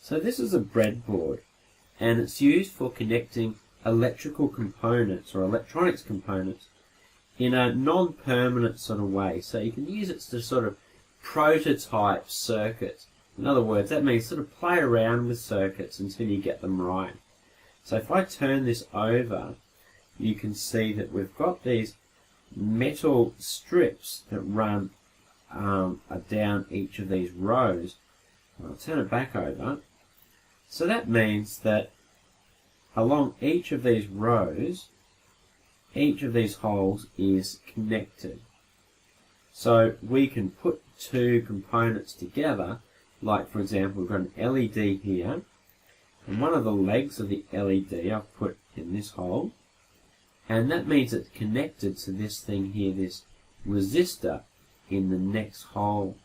So this is a breadboard, and it's used for connecting electrical components or electronics components in a non-permanent sort of way. So you can use it to sort of prototype circuits. In other words, that means sort of play around with circuits until you get them right. So if I turn this over, you can see that we've got these metal strips that run down each of these rows. I'll turn it back over. So that means that along each of these rows, each of these holes is connected. So we can put two components together, like for example we've got an LED here, and one of the legs of the LED I've put in this hole, and that means it's connected to this thing here, this resistor in the next hole.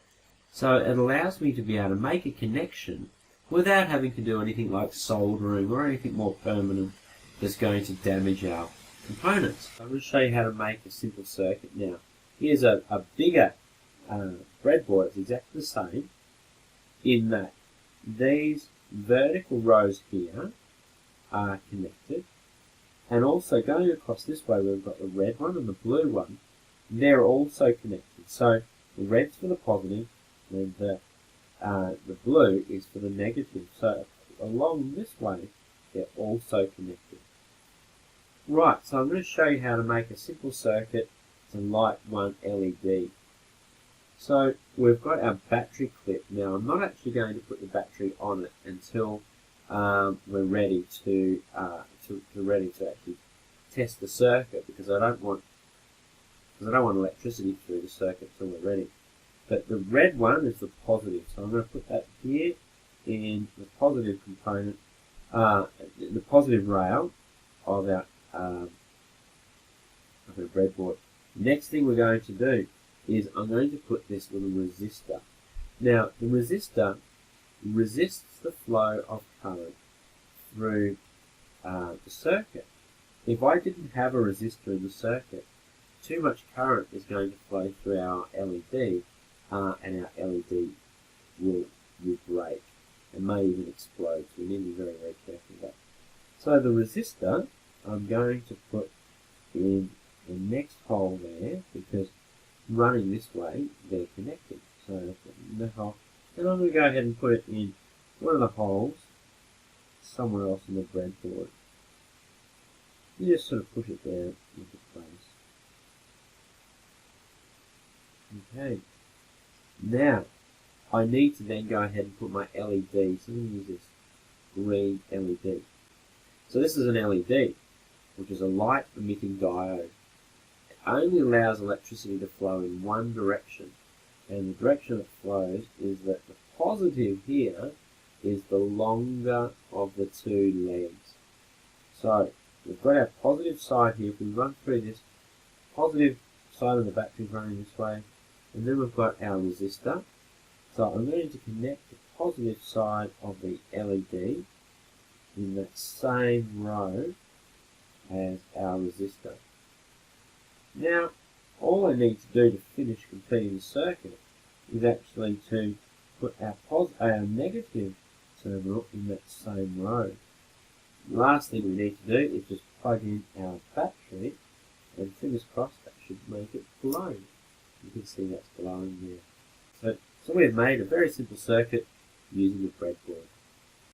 So it allows me to be able to make a connection without having to do anything like soldering or anything more permanent that's going to damage our components. I'm going to show you how to make a simple circuit now. Here's a bigger breadboard. It's exactly the same in that these vertical rows here are connected, and also going across this way we've got the red one and the blue one. They're also connected. So the red's for the positive and the blue is for the negative. So along this way they're also connected. Right, so I'm going to show you how to make a simple circuit to light one LED. So we've got our battery clip. Now I'm not actually going to put the battery on it until we're ready to actually test the circuit, because I don't want electricity through the circuit until we're ready. But the red one is the positive, so I'm going to put that here in the positive component, the positive rail of our breadboard. Next thing we're going to do is I'm going to put this little resistor. Now the resistor resists the flow of current through the circuit. If I didn't have a resistor in the circuit, too much current is going to flow through our LED, and our LED will break and may even explode. So we need to be very, very careful of that. So the resistor I'm going to put in the next hole there, because running this way they're connected. So I'll put it in that hole, and I'm going to go ahead and put it in one of the holes somewhere else in the breadboard. You just sort of push it down into place. Okay. Now I need to then go ahead and put my LED. So I'm going to use this green LED. So this is an LED, which is a light emitting diode. It only allows electricity to flow in one direction, and the direction it flows is that the positive here is the longer of the two legs. So we've got our positive side here. If we run through this, positive side of the battery is running this way, and then we've got our resistor. So I'm going to connect the positive side of the LED in that same row as our resistor. Now all I need to do to finish completing the circuit is actually to put our negative terminal in that same row. The last thing we need to do is just plug in our battery, and fingers crossed that should make it glow. You can see that's glowing there. So we've made a very simple circuit using the breadboard.